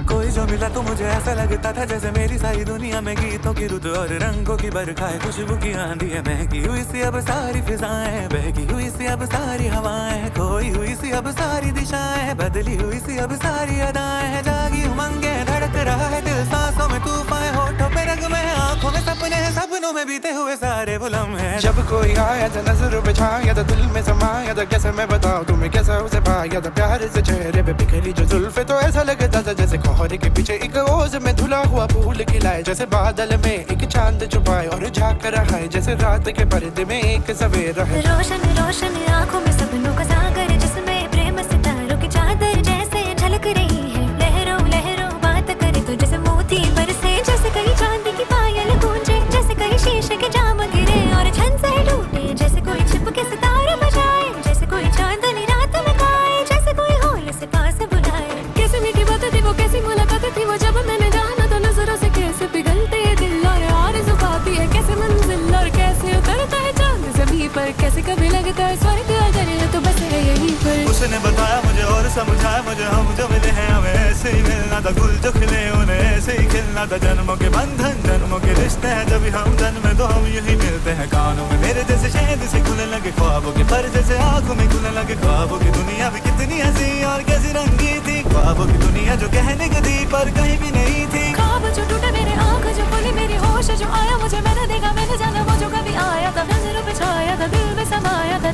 कोई जो मिला तो मुझे ऐसा लगता था जैसे मेरी सारी दुनिया में गीतों की रुत और रंगों की बरखा है, खुशबू की आंधी है, महकी हुई सी अब सारी फिजाएं, बहकी हुई सी अब सारी हवाएं, खोई हुई सी अब सारी दिशाएं, बदली हुई सी अब सारी अदाएं, जागी उमंगे धड़क रहा है दिल, सांसों में तूफान, होठों पे रग में, आंखों में सपने हैं, सपनों में बीते हुए सारे वो लम्हे। जब कोई आया था नजरों पे छाया था, दिल में समाया था, कैसे मैं बताऊं तुम्हें कैसा उसे पाया था, प्यार से चेहरे पे बिखरी जो जुल्फे, तो ऐसा लगता था जैसे कोहरे के पीछे एक ओस में धुला हुआ फूल खिलाए, जैसे बादल में एक चांद छुपाए और झांक रहा है, जैसे रात के पर्दे में एक सवेरा है। रोशन रोशन आंखों में सपनों का सागर, जिसमें प्रेम सितारों की चादर जैसे झलक रही है, लहरों लहरों बात करे तो जैसे मोती बरसे, जैसे कहीं चांदी की पायल गूंजे, जैसे कहीं शीशे के जाम गिरे और छन से टूटे, जैसे कोई छिप के सितारे बजाए, जैसे कोई चांदनी रात में गाए, जैसे कोई होल से पास बुलाए। कैसी मीठी बात थी वो, कैसी मुलाकात थी वो, जब मैंने जाना तो नजरों से कैसे पिघलते दिल और आरज़ू पाती है, कैसे मंजिल और कैसे उतरता है चांद ज़मीं पर, कैसे कभी लगता है स्वर्ग अगर है तो बस है यहीं पर। उसने बताया मुझे और समझाया मुझे, हम जो मिले हैं हमें ऐसे ही मिलना था, गुल जो खिले उन्हें ऐसे ही खिलना था, जन्मों के बंधन जन्मों के रिश्ते हैं, जब हम जन्मे तो हम यही मिलते हैं, कानों में मेरे जैसे शहद से खुलने लगे ख्वाबों के पर, जैसे आंखों में खुलने लगे ख्वाबों की दुनिया भी कितनी हंसी और कैसी रंगी थी, ख्वाबों की दुनिया जो कहने की थी पर कहीं भी नहीं थी। ख्वाब जो टूटे मेरे, आँख जो खुली मेरी, होश जो आया मुझे, मैंने देखा मैंने जाना वो जो कभी आया था, नजरों पे छाया था, दिल में समाया था,